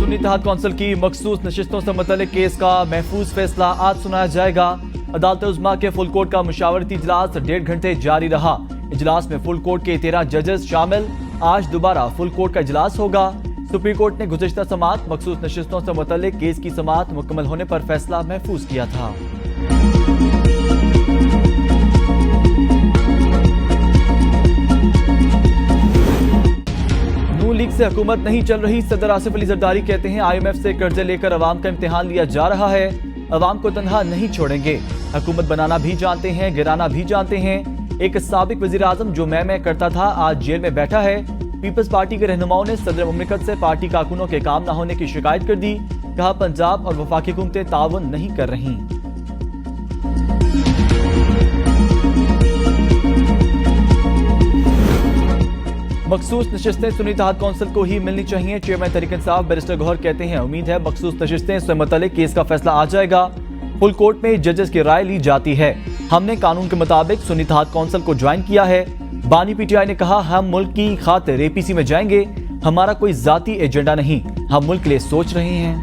सुन्नी इत्तेहाद council की मखसूस नशिस्तों से मुतल्लिक केस का महफूज फैसला आज सुनाया जाएगा। अदालत-ए-उज़्मा के फुल कोर्ट का मुशावरती इजलास 1.5 घंटे जारी रहा। इजलास में फुल कोर्ट के 13 जजेस शामिल। आज दोबारा फुल कोर्ट का इजलास होगा। सुप्रीम कोर्ट ने गुज़िश्ता समाअत मखसूस नशिस्तों से मुतल्लिक केस की समाअत मुकम्मल होने पर फैसला महफूज किया था। नून लीग से हुकूमत नहीं चल रही। सदर आसिफ अली जरदारी कहते हैं IMF से कर्जे लेकर अवाम का इम्तिहान लिया जा रहा है। अवाम को तन्हा नहीं छोड़ेंगे। हुकूमत बनाना भी जानते हैं, गिराना भी जानते हैं। एक साबिक वजीर आजम जो मैं करता था आज जेल में बैठा है। पीपल्स पार्टी के रहनुमाओं ने सदर मुमलिकत से पार्टी कारकुनों के काम न होने की शिकायत कर दी। कहा पंजाब और वफाकी हुकूमतें ताउन नहीं कर रही। मखसूस नशिस्तें सुन्नी इत्तेहाद कौंसिल को ही मिलनी चाहिए। चेयरमैन तहरीक इंसाफ बैरिस्टर गौहर कहते हैं उम्मीद है मखसूस नशिस्तें से मुतल्लिक केस का फैसला आ जाएगा। फुल कोर्ट में जजेस की राय ली जाती है। हमने कानून के मुताबिक सुन्नी इत्तेहाद कौंसिल को ज्वाइन किया है। बानी PTI ने कहा हम मुल्क की खातिर APC में जाएंगे। हमारा कोई जाती एजेंडा नहीं, हम मुल्क के लिए सोच रहे हैं।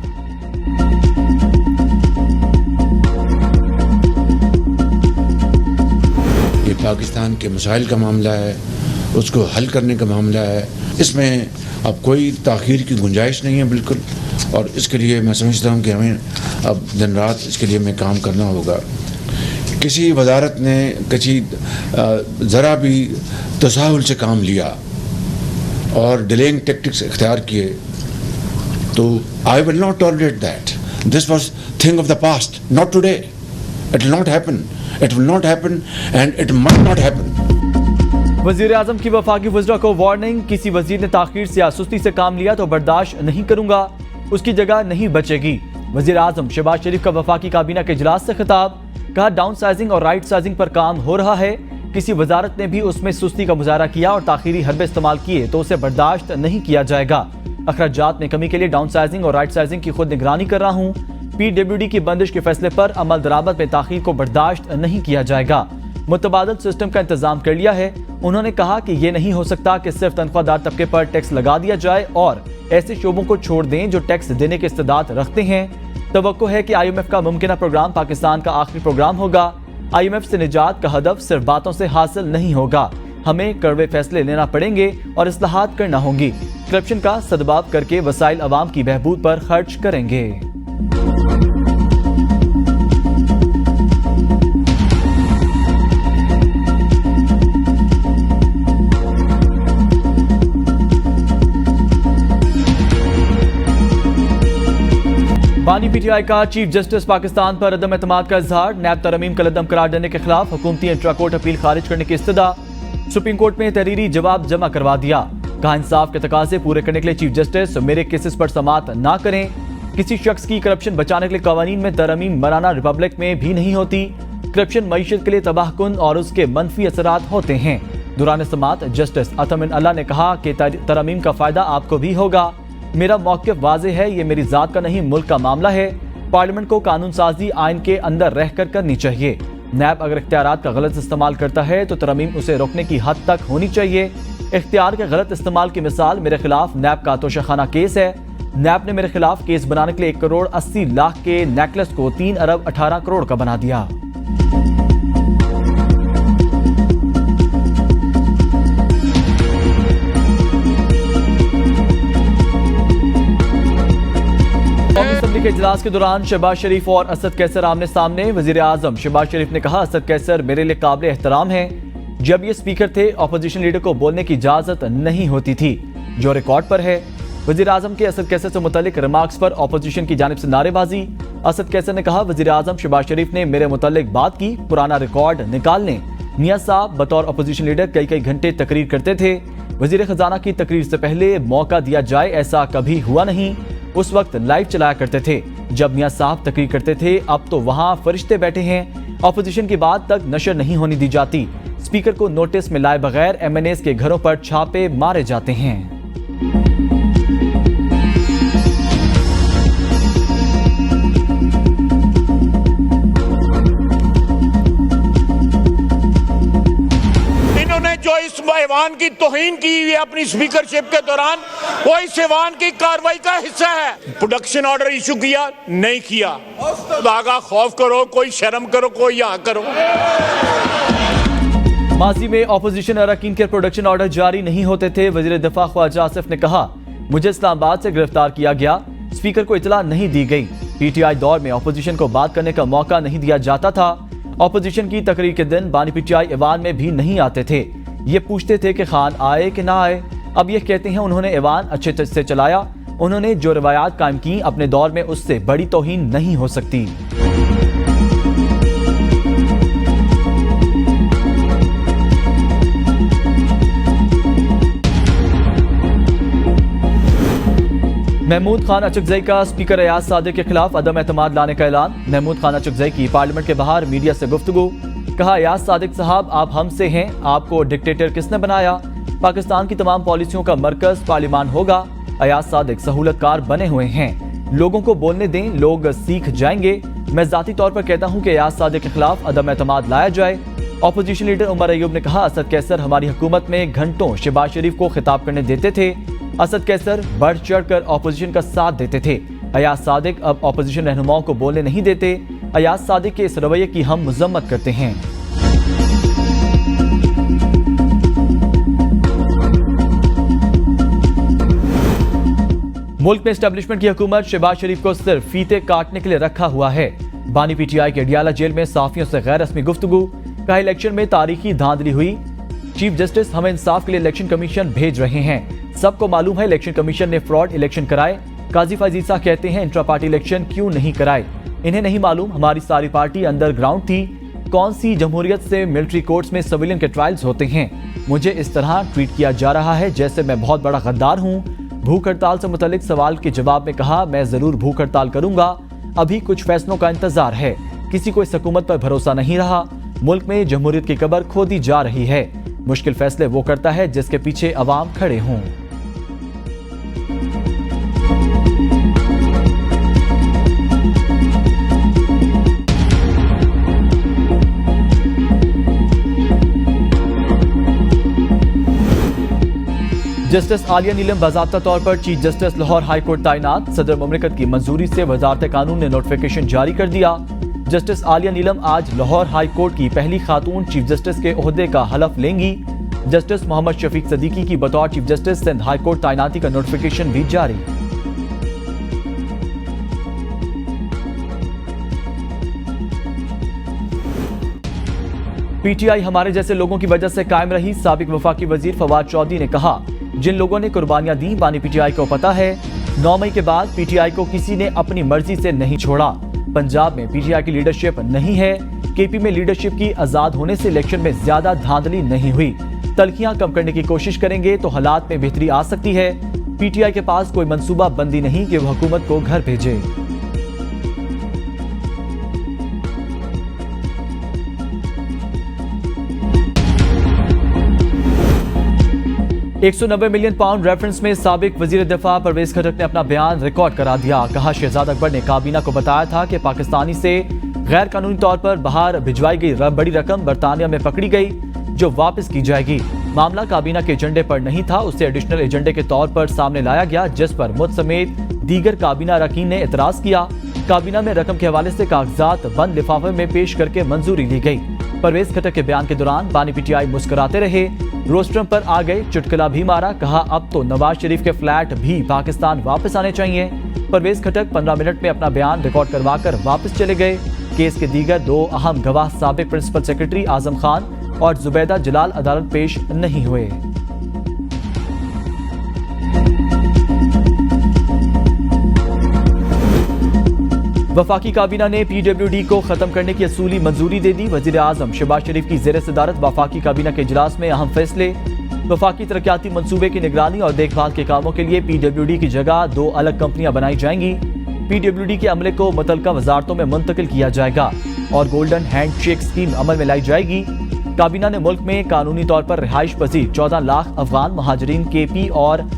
ये पाकिस्तान के मसाइल का मामला है, उसको हल करने का मामला है। इसमें अब कोई ताख़ीर की गुंजाइश नहीं है बिल्कुल। और इसके लिए मैं समझता हूँ कि हमें अब दिन रात इसके लिए हमें काम करना होगा। किसी वजारत ने ज़रा भी तसाहुल से काम लिया और डिलेइंग टैक्टिक्स इख्तियार किए तो I will not tolerate that. This was thing of the past, not today. It will not happen, it will not happen and it must not happen. वजीर आजम की वफाकी वज़रा को वार्निंग। किसी वजीर ने ताख़ीर से या सुस्ती से काम लिया तो बर्दाश्त नहीं करूंगा, उसकी जगह नहीं बचेगी। वजीर आजम शहबाज शरीफ का वफाकी काबीना के इजलास से खिताब। कहा डाउन साइजिंग और राइट साइजिंग पर काम हो रहा है। किसी वजारत ने भी उसमें सुस्ती का मुजाहरा किया और ताख़ीरी हरबे इस्तेमाल किए तो उसे बर्दाश्त नहीं किया जाएगा। अखराजात में कमी के लिए डाउन साइजिंग और राइट साइजिंग की खुद निगरानी कर रहा हूँ। PWD की बंदिश के फैसले पर अमल दरामद में ताख़ीर को बर्दाश्त नहीं किया जाएगा। मुतबादल सिस्टम का इंतजाम कर लिया है। उन्होंने कहा कि यह नहीं हो सकता कि सिर्फ तनख्वाहदार तबके पर टैक्स लगा दिया जाए और ऐसे शोबों को छोड़ दें जो टैक्स देने के इस्तेदाद रखते हैं। तवक्को है कि IMF का मुमकिना प्रोग्राम पाकिस्तान का आखिरी प्रोग्राम होगा। IMF से निजात का हदफ सिर्फ बातों से हासिल नहीं होगा। हमें कड़वे फैसले लेना पड़ेंगे और इस्लाहात करना होंगी। करप्शन का सदबाब करके वसाइल अवाम की बहबूद पर खर्च करेंगे। बानी PTI का चीफ जस्टिस पाकिस्तान पर अदम एतमाद का इजहार। नैब तरमीम का लदम करार देने के खिलाफ हुकूमती इंट्रा कोर्ट अपील खारिज करने की इस्तदा। सुप्रीम कोर्ट में तहरीरी जवाब जमा करवा दिया। कहा इंसाफ के तकाजे पूरे करने के लिए चीफ जस्टिस मेरे केसेस पर समाअत ना करें। किसी शख्स की करप्शन बचाने के लिए कवानीन में तरमीम मराना रिपब्लिक में भी नहीं होती। करप्शन मईशत के लिए तबाहकुन और उसके मनफी असरात होते हैं। दौरान समाअत जस्टिस अतमिन अल्लाह ने कहा कि तरमीम का फायदा आपको भी होगा। मेरा मौक़िफ़ वाज़े है, ये मेरी ज़ात का नहीं मुल्क का मामला है। पार्लियामेंट को कानून साजी आइन के अंदर रहकर करनी चाहिए। नैब अगर इख्तियारात का गलत इस्तेमाल करता है तो तरमीम उसे रोकने की हद तक होनी चाहिए। इख्तियार के गलत इस्तेमाल की मिसाल मेरे खिलाफ नैब का तोशाखाना केस है। नैब ने मेरे खिलाफ केस बनाने के लिए 1 करोड़ 80 लाख के नेकलेस को 3 अरब 18 करोड़ का बना दिया। के इजलास के दौरान शहबाज शरीफ और असद कैसर आमने सामने। वजीर आजम शहबाज शरीफ ने कहा असद कैसर मेरे लिए काबिल एहतराम है। जब ये स्पीकर थे अपोजिशन लीडर को बोलने की इजाजत नहीं होती थी, जो रिकॉर्ड पर है। वजीर आजम के असद कैसर से मुतालिक रिमार्क्स पर अपोजिशन की जानिब से नारेबाजी। असद कैसर ने कहा वजीर आजम शहबाज शरीफ ने मेरे मुतालिक बात की, पुराना रिकॉर्ड निकाल लें। मियां साहब बतौर अपोजिशन लीडर कई घंटे तकरीर करते थे। वजीर खजाना की तकरीर से पहले मौका दिया जाए ऐसा कभी हुआ नहीं। उस वक्त लाइव चलाया करते थे जब मियां साहब तकरीर करते थे। अब तो वहां फरिश्ते बैठे हैं। अपोजिशन की बात तक नशर नहीं होने दी जाती। स्पीकर को नोटिस में लाए बगैर MNAs के घरों पर छापे मारे जाते हैं। इन्होंने जो इस ऐवान की तौहीन की हुई है अपनी स्पीकरशिप के दौरान, वो इस ऐवान की कार्रवाई का हिस्सा है। प्रोडक्शन ऑर्डर इशू किया, नहीं किया, खुदा का खौफ करो, कोई शर्म करो, कोई यहाँ करो। माजी में ऑपोजिशन अरकान के प्रोडक्शन ऑर्डर जारी नहीं होते थे। वजीर दिफा ख्वाजा आसिफ ने कहा, मुझे इस्लामाबाद से गिरफ्तार किया गया, स्पीकर को इतला नहीं दी गई। पीटीआई दौर में ऑपोजिशन को बात करने का मौका नहीं दिया जाता था। ऑपोजिशन की तकरीर के दिन बानी पीटीआई ऐवान में भी नहीं आते थे। ये पूछते थे कि खान आए कि ना आए। अब ये कहते हैं उन्होंने ऐवान अच्छे से चलाया। उन्होंने जो रवायात कायम की अपने दौर में, उससे बड़ी तौहीन नहीं हो सकती। महमूद खान अचकजई का स्पीकर अयाज सादिक के खिलाफ अदम एतमाद लाने का ऐलान। महमूद खान अचकजई की पार्लियामेंट के बाहर मीडिया से गुफ्तगू। कहा, अयाज सादिक साहब, आप हमसे हैं, आपको डिक्टेटर किसने बनाया? पाकिस्तान की तमाम पॉलिसियों का मरकज पार्लियामान होगा। अयाज सादिक सहूलतकार बने हुए हैं, लोगों को बोलने दें, लोग सीख जाएंगे। मैं जाती तौर पर कहता हूं कि अयाज सादिक के खिलाफ अदम एतमाद लाया जाए। ऑपोजिशन लीडर उमर अयूब ने कहा, असद कैसर हमारी हुकूमत में घंटों शहबाज शरीफ को खिताब करने देते थे। असद कैसर बढ़ चढ़कर ऑपोजिशन का साथ देते थे। अयाज सादिक अब ऑपोजिशन रहनुमाओं को बोलने नहीं देते। अयाज सादिक के इस रवैये की हम मजम्मत करते हैं। मुल्क में एस्टेब्लिशमेंट की हुकूमत शहबाज शरीफ को सिर्फ फीते काटने के लिए रखा हुआ है। बानी पीटीआई के अडियाला जेल में सहाफियों से गैर रस्मी गुफ्तगू। कहा, इलेक्शन में तारीखी धांधली हुई। चीफ जस्टिस हमें इंसाफ के लिए इलेक्शन कमीशन भेज रहे हैं। सबको मालूम है इलेक्शन कमीशन ने फ्रॉड इलेक्शन कराए। काजी फजीसा कहते हैं इंट्रा पार्टी इलेक्शन क्यों नहीं कराए? इन्हें नहीं मालूम हमारी सारी पार्टी अंडरग्राउंड थी। कौन सी जमहूरियत से मिलिट्री कोर्ट्स में सिविलियन के ट्रायल्स होते हैं? मुझे इस तरह ट्वीट किया जा रहा है जैसे मैं बहुत बड़ा गद्दार हूं। भूख हड़ताल से मुतल्लिक सवाल के जवाब में कहा, मैं जरूर भूख हड़ताल करूंगा, अभी कुछ फैसलों का इंतजार है। किसी को इस हुकूमत पर भरोसा नहीं रहा। मुल्क में जमहूरियत की कब्र खोदी जा रही है। मुश्किल फैसले वो करता है जिसके पीछे अवाम खड़े हों। जस्टिस आलिया नीलम बाज़ाब्ता तौर पर chief justice Lahore high court तैनात। सदर मुमलिकत की मंजूरी से वजारत कानून ने नोटिफिकेशन जारी कर दिया। जस्टिस आलिया नीलम आज लाहौर हाई कोर्ट की पहली खातून चीफ जस्टिस के ओहदे का हलफ लेंगी। जस्टिस मोहम्मद शफीक सदीकी की बतौर chief justice Sindh high court तैनाती का नोटिफिकेशन भी जारी। पीटीआई हमारे जैसे लोगों की वजह से कायम रही। साबिक वफाकी वजीर फवाद चौधरी ने कहा, जिन लोगों ने कुर्बानियां दी बानी पीटीआई को पता है। 9 मई के बाद पीटीआई को किसी ने अपनी मर्जी से नहीं छोड़ा। पंजाब में पीटीआई की लीडरशिप नहीं है। केपी में लीडरशिप की आजाद होने से इलेक्शन में ज्यादा धांधली नहीं हुई। तलखियां कम करने की कोशिश करेंगे तो हालात में बेहतरी आ सकती है। पीटीआई के पास कोई मंसूबा बंदी नहीं कि वह हुकूमत को घर भेजे। 190 मिलियन पाउंड रेफरेंस में साबिक वजीर दिफा परवेज खटक ने अपना बयान रिकॉर्ड करा दिया। कहा, शहजाद अकबर ने काबीना को बताया था कि पाकिस्तानी से गैर कानूनी तौर पर बाहर भिजवाई गई बड़ी रकम बरतानिया में पकड़ी गई जो वापस की जाएगी। मामला काबीना के एजेंडे पर नहीं था, उसे एडिशनल एजेंडे के तौर पर सामने लाया गया, जिस पर मुझ समेत दीगर काबीना अरकान ने एतराज किया। काबीना में रकम के हवाले से कागजात बंद लिफाफे में पेश करके मंजूरी ली गई। परवेज खटक के बयान के दौरान बानी पीटीआई मुस्कुराते रहे, रोस्ट्रम पर आ गए, चुटकुला भी मारा। कहा, अब तो नवाज शरीफ के फ्लैट भी पाकिस्तान वापस आने चाहिए। परवेज खटक 15 मिनट में अपना बयान रिकॉर्ड करवाकर वापस चले गए। केस के दीगर 2 अहम गवाह साबिक प्रिंसिपल सेक्रेटरी आजम खान और जुबैदा जलाल अदालत पेश नहीं हुए। वफाकी काबीना ने PWD को खत्म करने की असूली मंजूरी दे दी। वजीर आजम शहबाज शरीफ की जेर सदारत वफाकी काबीना के इजलास में अहम फैसले। वफाकी तरक्याती मंसूबे की निगरानी और देखभाल के कामों के लिए PWD की जगह 2 अलग कंपनियां बनाई जाएंगी। PWD के अमले को मुतलका वजारतों में मुंतकिल किया जाएगा और गोल्डन हैंडशेक स्कीम अमल में लाई जाएगी। काबीना ने मुल्क में कानूनी तौर पर रिहाइश पजीर 14 लाख अफगान महाजरीन KP और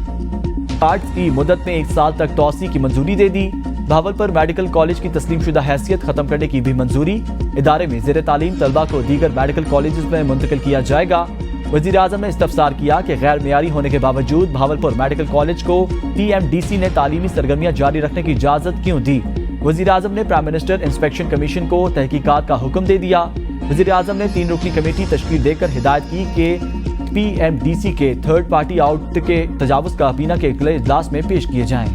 कार्ड्स की मुद्दत में 1 साल तक तौसी की मंजूरी दे दी। भावलपुर मेडिकल कॉलेज की तस्लीम शुदा हैसियत खत्म करने की भी मंजूरी। इदारे में ज़ेर तालीम तलबा को दीगर मेडिकल कॉलेज में मुंतकिल किया जाएगा। वजीर आजम ने इस्तफसार किया कि गैर मेयारी होने के बावजूद भावलपुर मेडिकल कॉलेज को PMDC ने तालीमी सरगर्मियां जारी रखने की इजाजत क्यों दी। वजीर आजम ने प्राइम मिनिस्टर इंस्पेक्शन कमीशन को तहकीकात का हुक्म दे दिया। वजीर आजम ने 3 रुकनी कमेटी तश्कील देकर हिदायत की कि PMDC के थर्ड पार्टी आउट के तजावुज का काबीना के अगले इजलास में पेश किए जाएं।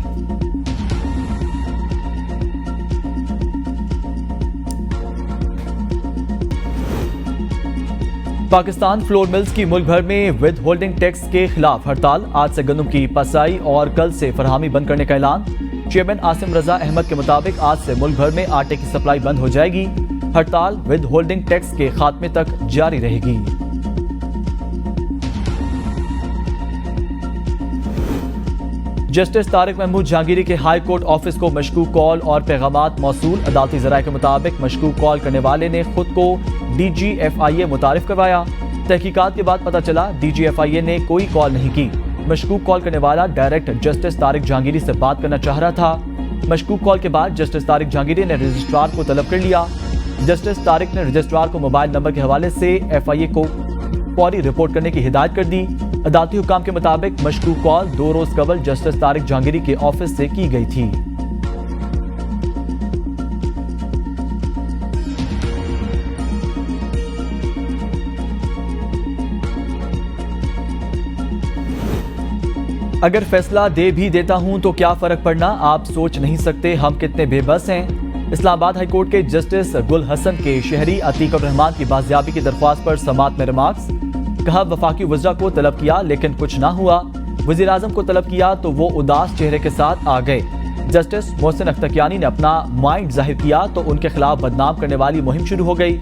पाकिस्तान फ्लोर मिल्स की मुल्क भर में विद होल्डिंग टैक्स के खिलाफ हड़ताल। आज से गंदम की पसाई और कल से फरहामी बंद करने का ऐलान। चेयरमैन आसिम रजा अहमद के मुताबिक आज से मुल्क भर में आटे की सप्लाई बंद हो जाएगी। हड़ताल विद होल्डिंग टैक्स के खात्मे तक जारी रहेगी। जस्टिस तारिक महमूद जहांगीरी के हाई कोर्ट ऑफिस को मशकूक कॉल और पैगामात मौसूल। अदालती जराये के मुताबिक मशकूक कॉल करने वाले ने खुद को DGFIA मुतारिफ करवाया। तहकीकात के बाद पता चला DGFIA ने कोई कॉल नहीं की। मशकूक कॉल करने वाला डायरेक्ट जस्टिस तारिक जहांगीरी से बात करना चाह रहा था। मशकूक कॉल के बाद जस्टिस तारिक जहांगीरी ने रजिस्ट्रार को तलब कर लिया। जस्टिस तारिक ने रजिस्ट्रार को मोबाइल नंबर के हवाले से FIA को फौरी रिपोर्ट करने की हिदायत कर दी। अदालती हुक्म के मुताबिक मशकूक कॉल 2 रोज कबल जस्टिस तारिक जहांगीरी के ऑफिस से की गई थी। अगर फैसला दे भी देता हूं तो क्या फर्क पड़ना, आप सोच नहीं सकते हम कितने बेबस हैं। इस्लामाबाद हाई कोर्ट के जस्टिस गुल हसन के शहरी अतीक उर रहमान की बाजियाबी की दरख्वास्त पर समात में रिमार्क्स। कहा वफाकी वज़रा को तलब किया लेकिन कुछ ना हुआ। वज़ीर आज़म को तलब किया तो वो उदास चेहरे के साथ आ गए। जस्टिस मोहसिन अख्तरकियानी ने अपना माइंड जाहिर किया तो उनके खिलाफ बदनाम करने वाली मुहिम शुरू हो गई।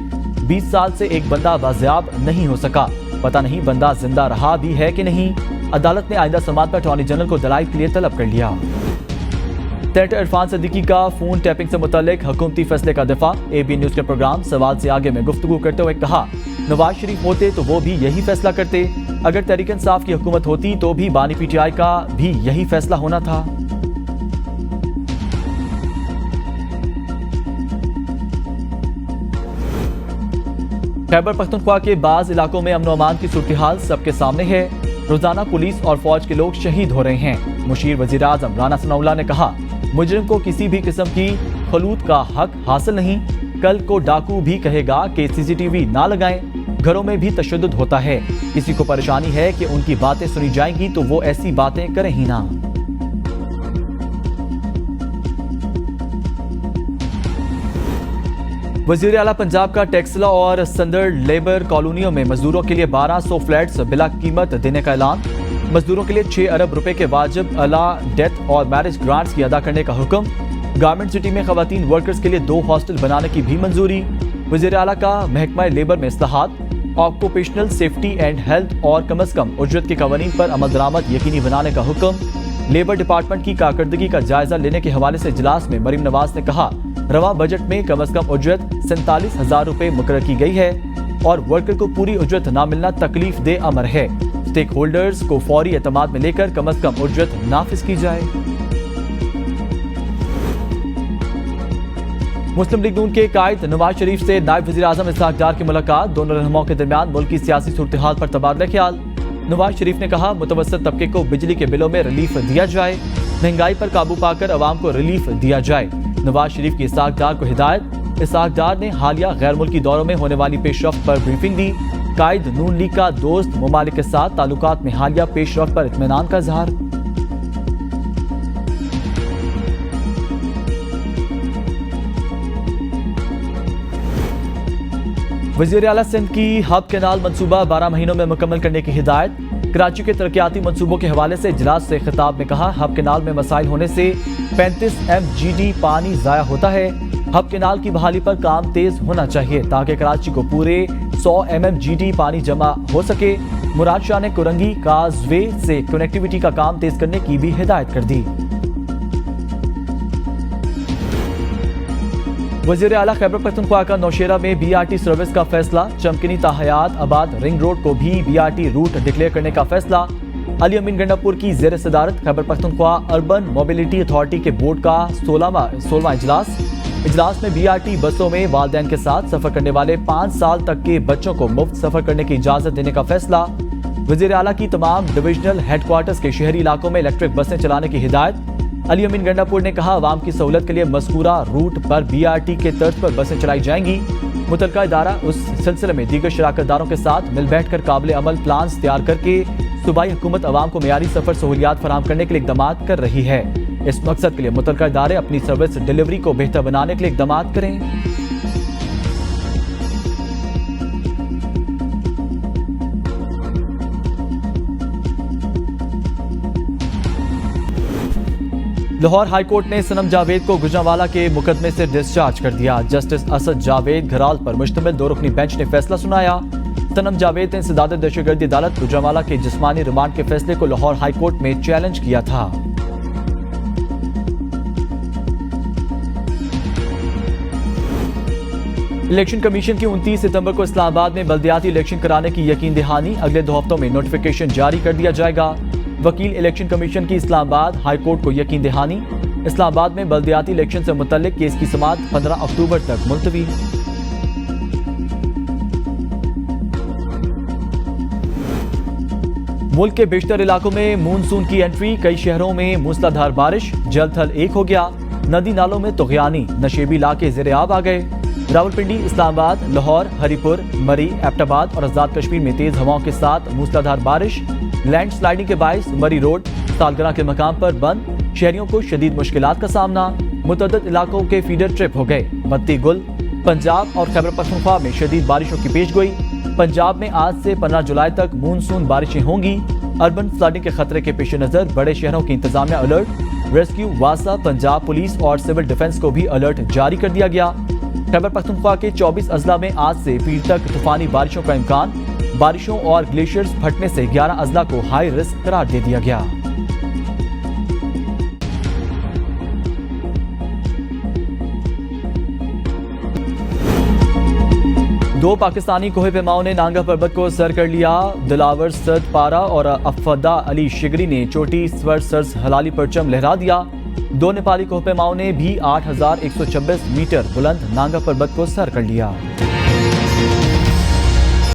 20 साल से एक बंदा बाजियाब नहीं हो सका, पता नहीं बंदा जिंदा रहा भी है कि नहीं। अदालत ने आइंदा समात पर अटॉर्नी जनरल को दलाइल के लिए तलब कर लिया। सेनेटर इरफान सिद्दीकी का फोन टैपिंग से मुतालिक हुकूमती फैसले का दिफा। AB न्यूज के प्रोग्राम सवाल से आगे में गुफ्तगू करते हुए कहा नवाज शरीफ होते तो वो भी यही फैसला करते। अगर तहरीक इंसाफ की हुकूमत होती तो भी बानी PTI का भी यही फैसला होना था। खैबर पख्तूनख्वा के बाज इलाकों में अमन अमान की सूरत हाल सबके सामने है। रोजाना पुलिस और फौज के लोग शहीद हो रहे हैं। मुशीर वजीर आजम राना सनाउल्लाह ने कहा मुजरिम को किसी भी किस्म की खलूत का हक हासिल नहीं। कल को डाकू भी कहेगा कि CCTV ना लगाएं। घरों में भी तशद्दुद होता है। किसी को परेशानी है कि उनकी बातें सुनी जाएंगी तो वो ऐसी बातें करें ही ना। वजीर आला पंजाब का टेक्सला और संदर लेबर कॉलोनियों में मजदूरों के लिए 1200 फ्लैट्स बिला कीमत देने का ऐलान। मजदूरों के लिए 6 अरब रुपए के वाजिब अला डेथ और मैरिज ग्रांट्स की अदा करने का हुक्म। गारमेंट सिटी में खवातीन वर्कर्स के लिए 2 हॉस्टल बनाने की भी मंजूरी। वजीर आला का महकमा लेबर में इस्लाहात, ऑक्यूपेशनल सेफ्टी एंड हेल्थ और कम अज कम उजरत के कवानीन पर अमल दरामद यकीनी बनाने का हुक्म। लेबर डिपार्टमेंट की कारकर्दगी का जायजा लेने के हवाले से इजलास में मरीम नवाज ने कहा रवा बजट में कम अज कम उजरत 47,000 रुपए मुकर्रर की गई है और वर्कर को पूरी उजरत ना मिलना तकलीफ दे अमर है। स्टेक होल्डर्स को फौरी एतमाद में लेकर कम अज कम उजरत नाफिज की जाए। मुस्लिम लीग नून के कायद नवाज शरीफ से नायब वजीर आजम इसहाक डार की मुलाकात। दोनों रहनुमाओं के दरमियान मुल्क की सियासी सूरत हाल पर तबादला ख्याल। नवाज शरीफ ने कहा मुतवस्सित तबके को बिजली के बिलों में रिलीफ दिया जाए, महंगाई पर काबू पाकर अवाम को रिलीफ दिया जाए। नवाज शरीफ की इसहाक डार को हिदायत। इसहाक डार ने हालिया गैर मुल्की दौरों में होने वाली पेशरफ्त पर ब्रीफिंग दी। कायद नून लीग का दोस्त ममालिक के साथ ताल्लुकात में हालिया पेशरफ्त पर इत्मीनान का इजहार। वज़ीर आला सिंध की हब कैनाल मंसूबा 12 महीनों में मुकम्मल करने की हिदायत। कराची के तरक्याती मंसूबों के हवाले से इजलास से खिताब में कहा हब कैनाल में मसाइल होने से 35 MGD पानी जाया होता है। हब कैनाल की बहाली पर काम तेज होना चाहिए ताकि कराची को पूरे 100 MMGD पानी जमा हो सके। मुराद शाह ने कुरंगी काजवे से कनेक्टिविटी का काम तेज करने की भी हिदायत कर दी। वज़ीर आला खैबर पख्तूनख्वा का नौशेरा में BRT सर्विस का फैसला। चमकनी ताहयात आबाद रिंग रोड को भी BRT रूट डिक्लेयर करने का फैसला। अली अमीन गंडापुर की ज़ेर सदारत Khyber Pakhtunkhwa urban mobility authority के बोर्ड का 16वां इजलास। इजलास में BRT बसों में वालिदैन के साथ सफर करने वाले 5 साल तक के बच्चों को मुफ्त सफर करने की इजाजत देने का फैसला। वजीर आला की तमाम डिविजनल हेडक्वार्टर्स के शहरी इलाकों में इलेक्ट्रिक बसें चलाने की हिदायत। अली अमीन गंडापुर ने कहा, आवाम की सहूलत के लिए मज़कूरा रूट पर BRT के तर्ज पर बसें चलाई जाएंगी। मुतलका इदारा उस सिलसिले में दीगर शराकतदारों के साथ मिल बैठ कर काबिल अमल प्लान तैयार करके सूबाई हुकूमत अवाम को मेयारी सफर सहूलियात फराहम करने के लिए इक़दामात कर रही है। इस मकसद के लिए मुतलका इदारे अपनी सर्विस डिलीवरी को बेहतर बनाने के लिए इक़दामात करें। लाहौर हाई कोर्ट ने सनम जावेद को गुजरांवाला के मुकदमे से डिस्चार्ज कर दिया। जस्टिस असद जावेद घराल पर मुश्तमिल 2 रुकनी बेंच ने फैसला सुनाया। सनम जावेद ने इंसदाद दहशतगर्दी अदालत गुजरांवाला के जिस्मानी रिमांड के फैसले को लाहौर हाई कोर्ट में चैलेंज किया था। इलेक्शन कमीशन की 29 सितंबर को इस्लामाबाद में बल्दियाती इलेक्शन कराने की यकीन दहानी। अगले 2 हफ्तों में नोटिफिकेशन जारी कर दिया जाएगा। वकील इलेक्शन कमीशन की इस्लामाबाद हाई कोर्ट को यकीन दहानी। इस्लामाबाद में बल्दियाती इलेक्शन से मुतल्लिक केस की समाअत 15 अक्टूबर तक मुलतवी। मुल्क के बेशतर इलाकों में मानसून की एंट्री। कई शहरों में मूसलाधार बारिश, जल थल एक हो गया। नदी नालों में तुग़यानी, नशेबी इलाके ज़ेरे आब आ गए। रावलपिंडी, इस्लामाबाद, लाहौर, हरीपुर, मरी, एबटाबाद और आजाद कश्मीर में तेज हवाओं के साथ मूसलाधार बारिश। लैंड स्लाइडिंग के बायस मरी रोड सालगरा के मकाम पर बंद। शहरियों को शदीद मुश्किलात का सामना। मुतअद्दिद इलाकों के फीडर ट्रिप हो गए। बत्ती गुल। पंजाब और खैबर पख्तूनख्वा में शदीद बारिशों की पेशगोई। पंजाब में आज से 15 जुलाई तक मानसून बारिशें होंगी। अर्बन फ्लडिंग के खतरे के पेश नजर बड़े शहरों की इंतजामिया अलर्ट। रेस्क्यू, वासा, पंजाब पुलिस और सिविल डिफेंस को भी अलर्ट जारी कर दिया गया। खैबर पख्तूनख्वा के 24 अजला में आज से पीर तक तूफानी बारिशों का इम्कान। बारिशों और ग्लेशियर्स फटने से 11 अजला को हाई रिस्क करार दे दिया गया। दो पाकिस्तानी कोहे पैमाओं ने नांगा पर्वत को सर कर लिया। दिलावर सद पारा और अफदा अली शिगरी ने चोटी स्वर सर्स हलाली परचम लहरा दिया। दो नेपाली कोह पैमाओं ने भी 8126 मीटर बुलंद नांगा पर्वत को सर कर लिया।